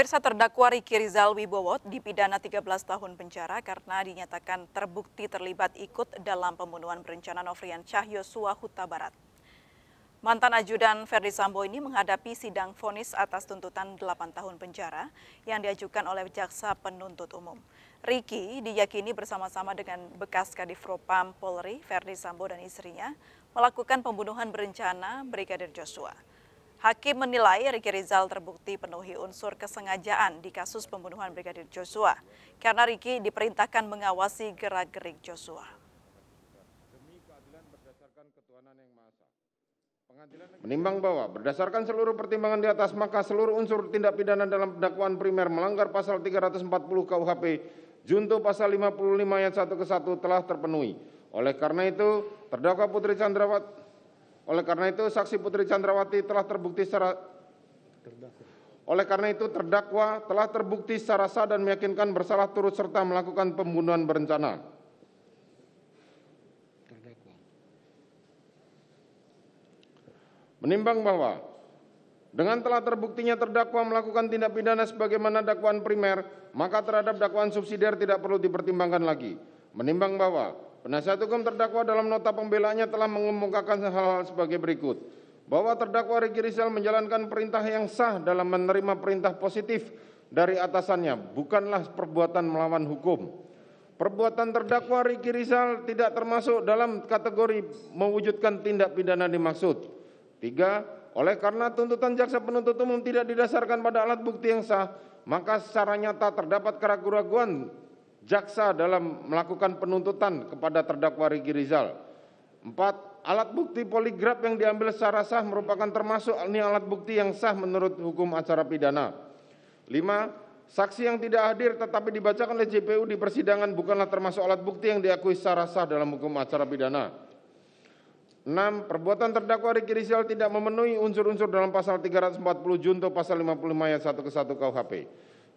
Pemirsa, terdakwa Riki Rizal Wibowo dipidana 13 tahun penjara karena dinyatakan terbukti terlibat ikut dalam pembunuhan berencana Nofrian Syah-Yosua Huta Barat. Mantan ajudan Ferdi Sambo ini menghadapi sidang vonis atas tuntutan 8 tahun penjara yang diajukan oleh jaksa penuntut umum. Riki diyakini bersama-sama dengan bekas Kadifropam Polri Ferdi Sambo dan istrinya melakukan pembunuhan berencana Brigadir Joshua. Hakim menilai Riki Rizal terbukti penuhi unsur kesengajaan di kasus pembunuhan Brigadir Joshua karena Riki diperintahkan mengawasi gerak-gerik Joshua. Menimbang bahwa berdasarkan seluruh pertimbangan di atas, maka seluruh unsur tindak pidana dalam dakwaan primer melanggar pasal 340 KUHP junto pasal 55 ayat 1 ke 1 telah terpenuhi. Oleh karena itu, saksi Putri Chandrawati telah terbukti terdakwa telah terbukti secara sah dan meyakinkan bersalah turut serta melakukan pembunuhan berencana. Menimbang bahwa dengan telah terbuktinya terdakwa melakukan tindak pidana sebagaimana dakwaan primer, maka terhadap dakwaan subsidiar tidak perlu dipertimbangkan lagi. Menimbang bahwa penasihat hukum terdakwa dalam nota pembelaannya telah mengemukakan hal-hal sebagai berikut. Bahwa terdakwa Riki Rizal menjalankan perintah yang sah dalam menerima perintah positif dari atasannya, bukanlah perbuatan melawan hukum. Perbuatan terdakwa Riki Rizal tidak termasuk dalam kategori mewujudkan tindak pidana dimaksud. 3. Oleh karena tuntutan jaksa penuntut umum tidak didasarkan pada alat bukti yang sah, maka secara nyata terdapat keraguan-keraguan jaksa dalam melakukan penuntutan kepada terdakwa Riki Rizal. 4. Alat bukti poligraf yang diambil secara sah merupakan termasuk alat bukti yang sah menurut hukum acara pidana. 5. Saksi yang tidak hadir tetapi dibacakan oleh JPU di persidangan bukanlah termasuk alat bukti yang diakui secara sah dalam hukum acara pidana. 6. Perbuatan terdakwa Riki Rizal tidak memenuhi unsur-unsur dalam pasal 340 junto pasal 55 ayat 1 ke 1 KUHP.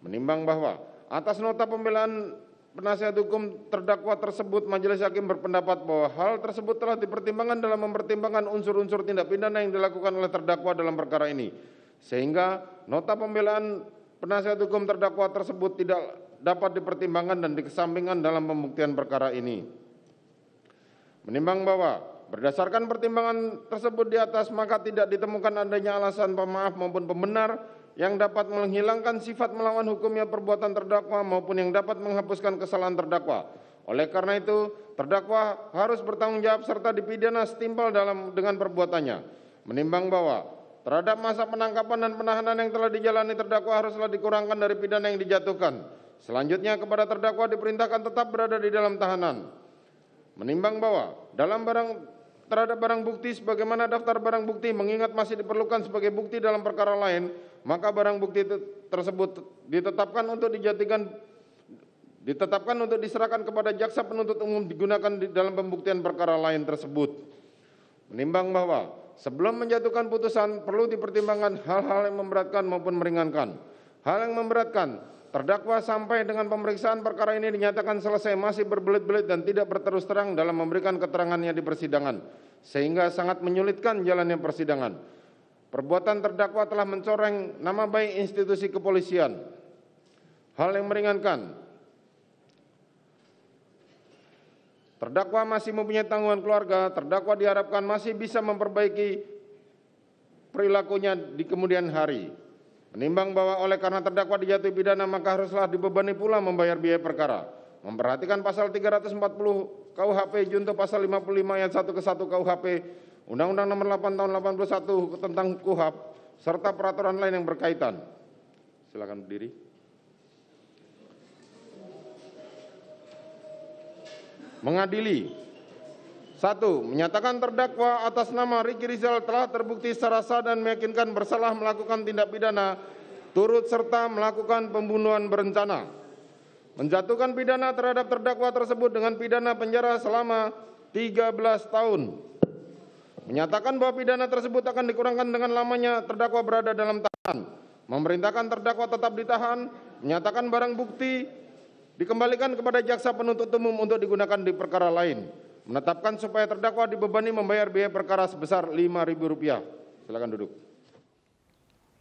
Menimbang bahwa atas nota pembelaan penasihat hukum terdakwa tersebut, majelis hakim berpendapat bahwa hal tersebut telah dipertimbangkan dalam mempertimbangkan unsur-unsur tindak pidana yang dilakukan oleh terdakwa dalam perkara ini, sehingga nota pembelaan penasihat hukum terdakwa tersebut tidak dapat dipertimbangkan dan dikesampingkan dalam pembuktian perkara ini. Menimbang bahwa berdasarkan pertimbangan tersebut di atas, maka tidak ditemukan adanya alasan pemaaf maupun pembenar yang dapat menghilangkan sifat melawan hukumnya perbuatan terdakwa maupun yang dapat menghapuskan kesalahan terdakwa. Oleh karena itu, terdakwa harus bertanggung jawab serta dipidana setimpal dengan perbuatannya. Menimbang bahwa terhadap masa penangkapan dan penahanan yang telah dijalani terdakwa haruslah dikurangkan dari pidana yang dijatuhkan. Selanjutnya kepada terdakwa diperintahkan tetap berada di dalam tahanan. Menimbang bahwa terhadap barang bukti sebagaimana daftar barang bukti mengingat masih diperlukan sebagai bukti dalam perkara lain, maka barang bukti tersebut ditetapkan untuk diserahkan kepada jaksa penuntut umum digunakan di dalam pembuktian perkara lain tersebut. Menimbang bahwa sebelum menjatuhkan putusan perlu dipertimbangkan hal-hal yang memberatkan maupun meringankan. Hal yang memberatkan, terdakwa sampai dengan pemeriksaan perkara ini dinyatakan selesai masih berbelit-belit dan tidak berterus terang dalam memberikan keterangannya di persidangan, sehingga sangat menyulitkan jalannya persidangan. Perbuatan terdakwa telah mencoreng nama baik institusi kepolisian. Hal yang meringankan, terdakwa masih mempunyai tanggungan keluarga, terdakwa diharapkan masih bisa memperbaiki perilakunya di kemudian hari. Menimbang bahwa oleh karena terdakwa dijatuhi pidana, maka haruslah dibebani pula membayar biaya perkara. Memperhatikan pasal 340 KUHP junto pasal 55 ayat 1 ke 1 KUHP, Undang-Undang Nomor 8 Tahun 81 tentang KUHP, serta peraturan lain yang berkaitan. Silakan berdiri. Mengadili. 1. Menyatakan terdakwa atas nama Riki Rizal telah terbukti secara sah dan meyakinkan bersalah melakukan tindak pidana turut serta melakukan pembunuhan berencana. Menjatuhkan pidana terhadap terdakwa tersebut dengan pidana penjara selama 13 tahun. Menyatakan bahwa pidana tersebut akan dikurangkan dengan lamanya terdakwa berada dalam tahanan. Memerintahkan terdakwa tetap ditahan. Menyatakan barang bukti dikembalikan kepada jaksa penuntut umum untuk digunakan di perkara lain. Menetapkan supaya terdakwa dibebani membayar biaya perkara sebesar Rp5.000. Silakan duduk.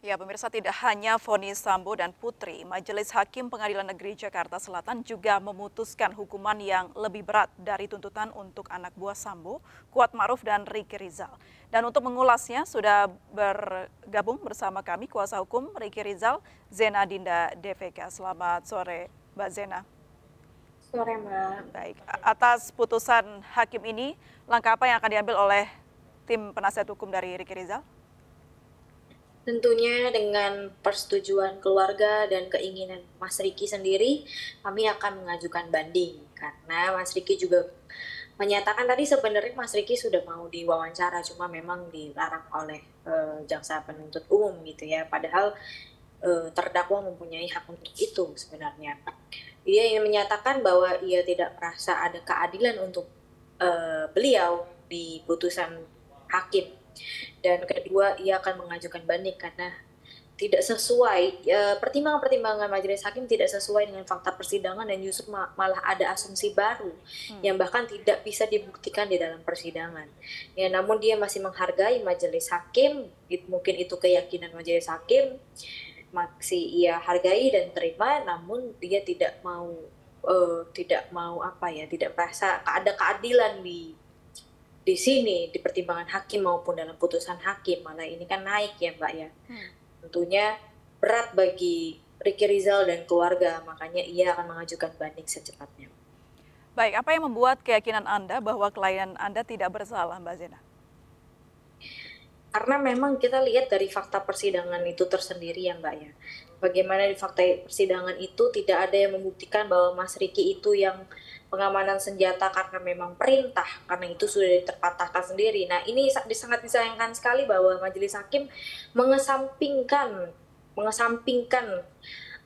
Ya, pemirsa, tidak hanya vonis Sambo dan Putri, Majelis Hakim Pengadilan Negeri Jakarta Selatan juga memutuskan hukuman yang lebih berat dari tuntutan untuk anak buah Sambo, Kuat Ma'ruf dan Ricky Rizal. Dan untuk mengulasnya sudah bergabung bersama kami kuasa hukum Ricky Rizal, Zena Dinda DVK. Selamat sore, Mbak Zena. Sore, Mbak. Baik, atas putusan hakim ini, langkah apa yang akan diambil oleh tim penasihat hukum dari Ricky Rizal? Tentunya dengan persetujuan keluarga dan keinginan Mas Ricky sendiri, kami akan mengajukan banding. Karena Mas Ricky juga menyatakan tadi sebenarnya Mas Ricky sudah mau diwawancara, cuma memang dilarang oleh jaksa penuntut umum gitu ya. Padahal terdakwa mempunyai hak untuk itu sebenarnya. Dia ingin menyatakan bahwa ia tidak merasa ada keadilan untuk beliau di putusan hakim. Dan kedua, ia akan mengajukan banding karena tidak sesuai, pertimbangan-pertimbangan majelis hakim tidak sesuai dengan fakta persidangan dan justru malah ada asumsi baru yang bahkan tidak bisa dibuktikan di dalam persidangan. Ya, namun dia masih menghargai majelis hakim, mungkin itu keyakinan majelis hakim, masih ia hargai dan terima, namun dia tidak mau tidak merasa ada keadilan di sini, di pertimbangan hakim maupun dalam putusan hakim. Malah ini kan naik ya, Mbak ya. Tentunya berat bagi Ricky Rizal dan keluarga, makanya ia akan mengajukan banding secepatnya. Baik, apa yang membuat keyakinan Anda bahwa klien Anda tidak bersalah, Mbak Zena? Karena memang kita lihat dari fakta persidangan itu tersendiri ya, Mbak ya. Bagaimana di fakta persidangan itu tidak ada yang membuktikan bahwa Mas Ricky itu yang pengamanan senjata karena memang perintah, karena itu sudah terpatahkan sendiri. Nah, ini sangat disayangkan sekali bahwa majelis hakim mengesampingkan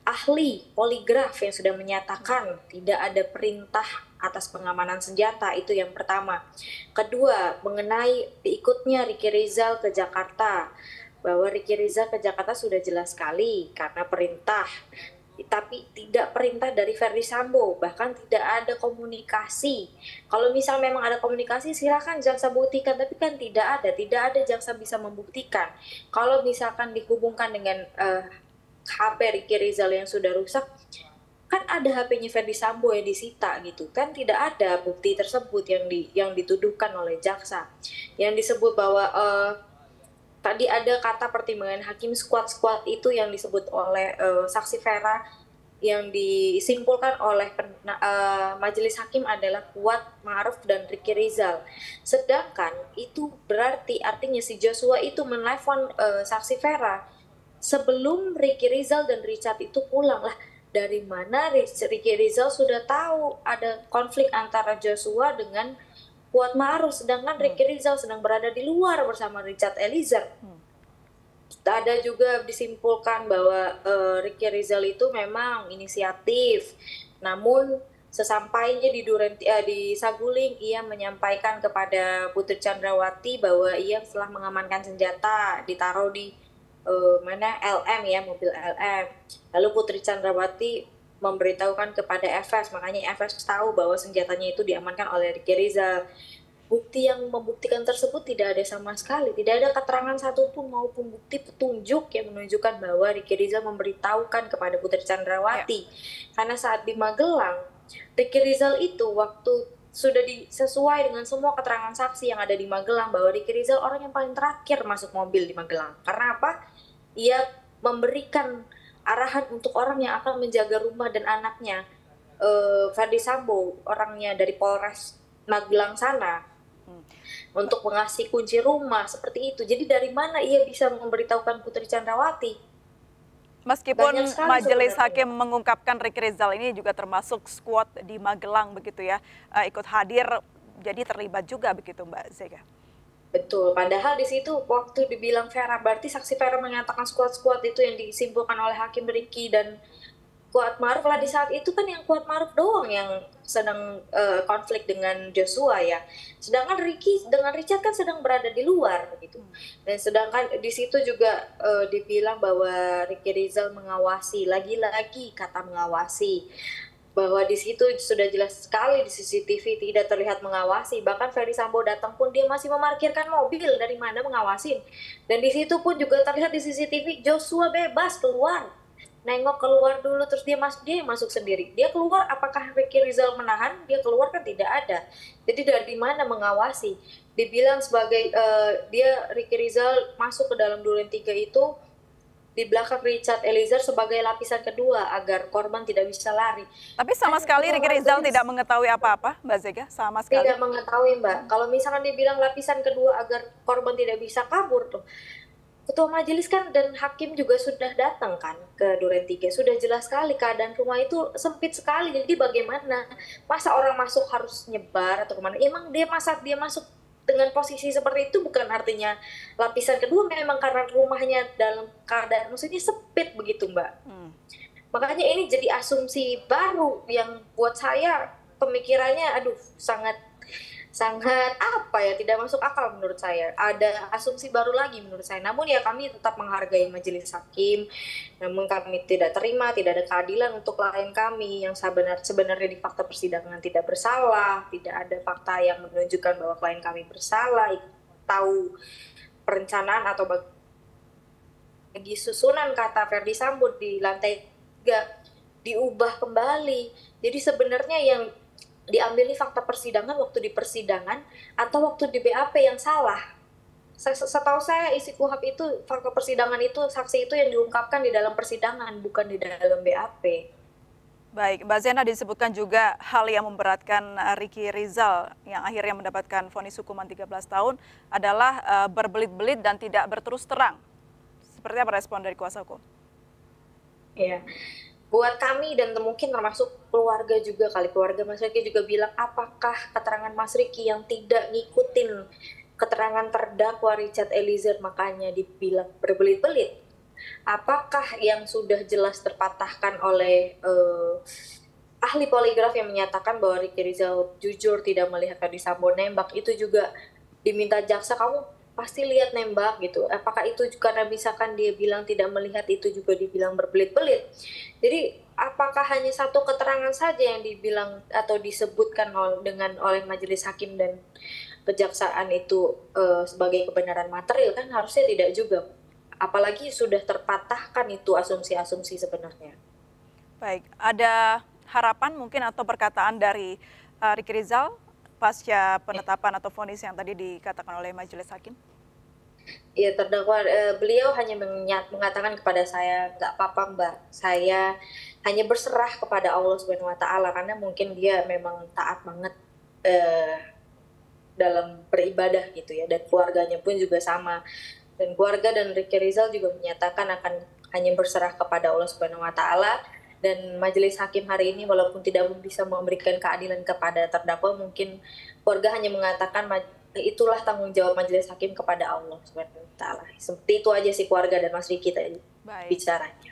ahli poligraf yang sudah menyatakan tidak ada perintah atas pengamanan senjata, itu yang pertama. Kedua, mengenai diikutnya Ricky Rizal ke Jakarta, bahwa Ricky Rizal ke Jakarta sudah jelas sekali karena perintah, tapi tidak perintah dari Ferdy Sambo, bahkan tidak ada komunikasi. Kalau misal memang ada komunikasi, silakan jaksa buktikan, tapi kan tidak ada jaksa bisa membuktikan. Kalau misalkan dihubungkan dengan HP Ricky Rizal yang sudah rusak, kan ada HP-nya Ferdy Sambo yang disita gitu kan, tidak ada bukti tersebut yang dituduhkan oleh jaksa. Yang disebut bahwa tadi ada kata pertimbangan hakim squad itu yang disebut oleh saksi Vera, yang disimpulkan oleh majelis hakim adalah Kuat Ma'ruf dan Ricky Rizal. Sedangkan itu berarti artinya si Joshua itu menelpon saksi Vera sebelum Ricky Rizal dan Richard itu pulang. Lah, dari mana Ricky Rizal sudah tahu ada konflik antara Joshua dengan Kuat Ma'ruf, sedangkan Ricky Rizal sedang berada di luar bersama Richard Eliezer. Ada juga disimpulkan bahwa Ricky Rizal itu memang inisiatif, namun sesampainya di Saguling, ia menyampaikan kepada Putri Chandrawati bahwa ia telah mengamankan senjata ditaruh di LM ya, mobil LM. Lalu Putri Chandrawati memberitahukan kepada FS, makanya FS tahu bahwa senjatanya itu diamankan oleh Ricky Rizal. Bukti yang membuktikan tersebut tidak ada sama sekali, tidak ada keterangan satupun maupun bukti petunjuk yang menunjukkan bahwa Ricky Rizal memberitahukan kepada Putri Chandrawati. Karena saat di Magelang, Ricky Rizal itu waktu sudah sesuai dengan semua keterangan saksi yang ada di Magelang bahwa Ricky Rizal orang yang paling terakhir masuk mobil di Magelang. Karena apa? Ia memberikan arahan untuk orang yang akan menjaga rumah dan anaknya, Ferdy Sambo, orangnya dari Polres Magelang sana, untuk mengasih kunci rumah seperti itu. Jadi dari mana ia bisa memberitahukan Putri Chandrawati? Meskipun majelis hakim mengungkapkan Ricky Rizal ini juga termasuk skuad di Magelang begitu ya, ikut hadir, jadi terlibat juga begitu, Mbak Zega. Betul, padahal di situ waktu dibilang Vera, berarti saksi Vera menyatakan skuad-skuad itu yang disimpulkan oleh Hakim Ricky dan Kuat Ma'ruf lah. Di saat itu kan yang Kuat Ma'ruf doang yang sedang konflik dengan Joshua ya. Sedangkan Ricky dengan Richard kan sedang berada di luar gitu. Dan sedangkan di situ juga dibilang bahwa Ricky Rizal mengawasi, lagi-lagi kata mengawasi, bahwa di situ sudah jelas sekali di CCTV tidak terlihat mengawasi. Bahkan Ferdy Sambo datang pun dia masih memarkirkan mobil, dari mana mengawasin. Dan di situ pun juga terlihat di CCTV Joshua bebas keluar, nengok keluar dulu, terus dia masuk sendiri. Dia keluar, apakah Ricky Rizal menahan? Dia keluar kan tidak ada. Jadi dari mana mengawasi? Dibilang sebagai Ricky Rizal masuk ke dalam duren 3 itu di belakang Richard Eliezer sebagai lapisan kedua agar korban tidak bisa lari. Tapi sama sekali Ricky Rizal tidak mengetahui apa-apa, Mbak Zega, sama sekali. Tidak mengetahui, Mbak. Kalau misalkan dibilang lapisan kedua agar korban tidak bisa kabur tuh, Ketua Majelis kan dan Hakim juga sudah datang kan ke duren 3. Sudah jelas sekali keadaan rumah itu sempit sekali. Jadi bagaimana? Masa orang masuk harus nyebar atau kemana? Emang dia masuk dengan posisi seperti itu bukan artinya lapisan kedua, memang karena rumahnya dalam keadaan maksudnya sempit begitu, Mbak. Makanya ini jadi asumsi baru yang buat saya pemikirannya sangat apa ya, tidak masuk akal menurut saya. Ada asumsi baru lagi menurut saya. Namun ya kami tetap menghargai majelis hakim. Namun kami tidak terima, tidak ada keadilan untuk klien kami yang sebenarnya di fakta persidangan tidak bersalah, tidak ada fakta yang menunjukkan bahwa klien kami bersalah, tahu perencanaan atau bagi susunan kata Ferdy Sambo di lantai 3 diubah kembali. Jadi sebenarnya yang diambil fakta persidangan waktu di persidangan atau waktu di BAP yang salah. Setahu saya isi KUHP itu fakta persidangan itu saksi itu yang diungkapkan di dalam persidangan bukan di dalam BAP. Baik, Mbak Zena, disebutkan juga hal yang memberatkan Ricky Rizal yang akhirnya mendapatkan vonis hukuman 13 tahun adalah berbelit-belit dan tidak berterus terang. Seperti apa respon dari kuasa hukum? Iya. Buat kami dan mungkin termasuk keluarga juga keluarga Mas Ricky juga bilang, apakah keterangan Mas Ricky yang tidak ngikutin keterangan terdakwa Richard Eliezer makanya dibilang berbelit-belit? Apakah yang sudah jelas terpatahkan oleh ahli poligraf yang menyatakan bahwa Ricky Rizal jujur tidak melihat Ferdy Sambo nembak, itu juga diminta jaksa, kamu pasti lihat nembak gitu. Apakah itu karena misalkan dia bilang tidak melihat, itu juga dibilang berbelit-belit. Jadi apakah hanya satu keterangan saja yang dibilang atau disebutkan oleh majelis hakim dan kejaksaan itu sebagai kebenaran material? Kan harusnya tidak juga. Apalagi sudah terpatahkan itu asumsi-asumsi sebenarnya. Baik, ada harapan mungkin atau perkataan dari Ricky Rizal pasca penetapan atau vonis yang tadi dikatakan oleh majelis hakim? Ya, terdakwa beliau hanya mengatakan kepada saya, nggak apa-apa Mbak, saya hanya berserah kepada Allah Subhanahu Wa Taala, karena mungkin dia memang taat banget dalam beribadah gitu ya, dan keluarganya pun juga sama, dan keluarga dan Ricky Rizal juga menyatakan akan hanya berserah kepada Allah Subhanahu Wa Taala. Dan majelis hakim hari ini walaupun tidak bisa memberikan keadilan kepada terdakwa, mungkin keluarga hanya mengatakan itulah tanggung jawab majelis hakim kepada Allah Subhanahu wa taala. Seperti itu aja sih keluarga dan Mas Ricky tadi bicaranya.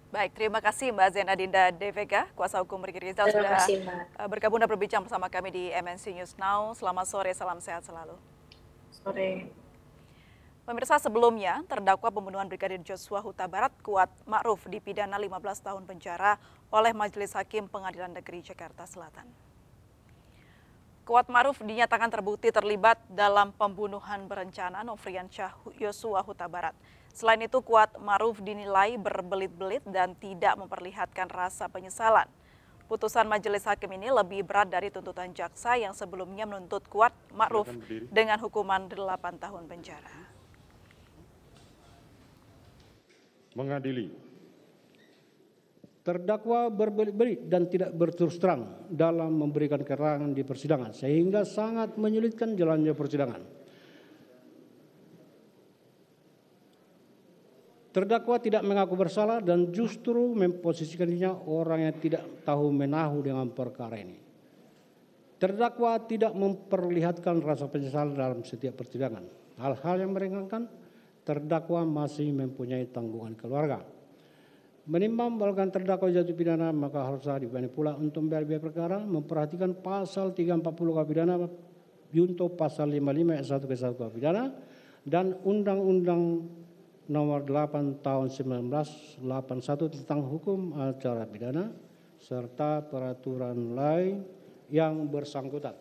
Baik, terima kasih Mbak Zena Dinda Devega, kuasa hukum Ricky Rizal sudah bergabung dan berbincang bersama kami di MNC News Now. Selamat sore, salam sehat selalu. Sore. Pemirsa, sebelumnya terdakwa pembunuhan Brigadir Joshua Huta Barat Kuat Ma'ruf dipidana 15 tahun penjara oleh Majelis Hakim Pengadilan Negeri Jakarta Selatan. Kuat Ma'ruf dinyatakan terbukti terlibat dalam pembunuhan berencana Nofriansyah Yosua Huta Barat. Selain itu, Kuat Ma'ruf dinilai berbelit-belit dan tidak memperlihatkan rasa penyesalan. Putusan majelis hakim ini lebih berat dari tuntutan jaksa yang sebelumnya menuntut Kuat Ma'ruf dengan hukuman 8 tahun penjara. Mengadili. Terdakwa berbelit-belit dan tidak berterus terang dalam memberikan keterangan di persidangan sehingga sangat menyulitkan jalannya persidangan. Terdakwa tidak mengaku bersalah dan justru memposisikannya orang yang tidak tahu menahu dengan perkara ini. Terdakwa tidak memperlihatkan rasa penyesalan dalam setiap persidangan. Hal-hal yang meringankan, terdakwa masih mempunyai tanggungan keluarga. Menimbang bahwa terdakwa jatuh pidana, maka harus dibanding pula untuk membayar biaya perkara, memperhatikan pasal 340 KUH pidana, junto pasal 55 ayat 1 ke 1 KUH pidana, dan Undang-Undang Nomor 8 Tahun 1981 tentang Hukum Acara Pidana, serta peraturan lain yang bersangkutan.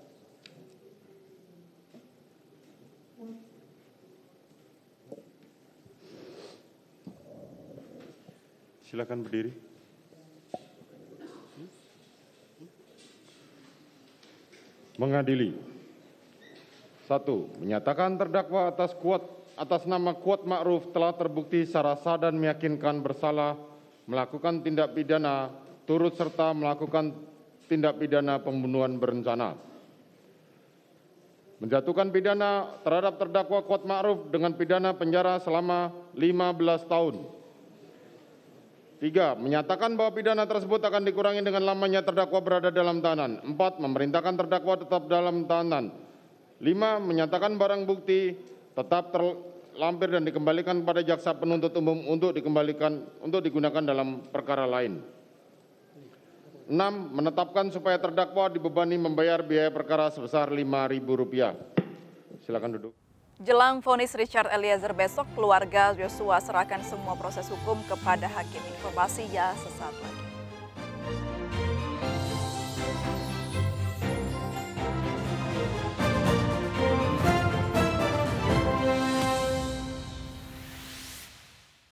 Silakan berdiri. Mengadili. 1. Menyatakan terdakwa atas nama Kuat Ma'ruf telah terbukti secara sah dan meyakinkan bersalah melakukan tindak pidana turut serta melakukan tindak pidana pembunuhan berencana. Menjatuhkan pidana terhadap terdakwa Kuat Ma'ruf dengan pidana penjara selama 15 tahun. 3. Menyatakan bahwa pidana tersebut akan dikurangi dengan lamanya terdakwa berada dalam tahanan. 4. Memerintahkan terdakwa tetap dalam tahanan. 5. Menyatakan barang bukti tetap terlampir dan dikembalikan kepada jaksa penuntut umum untuk digunakan dalam perkara lain. 6. Menetapkan supaya terdakwa dibebani membayar biaya perkara sebesar Rp5.000. Silakan duduk. Jelang vonis Richard Eliezer besok, keluarga Joshua serahkan semua proses hukum kepada hakim. Informasinya sesaat lagi.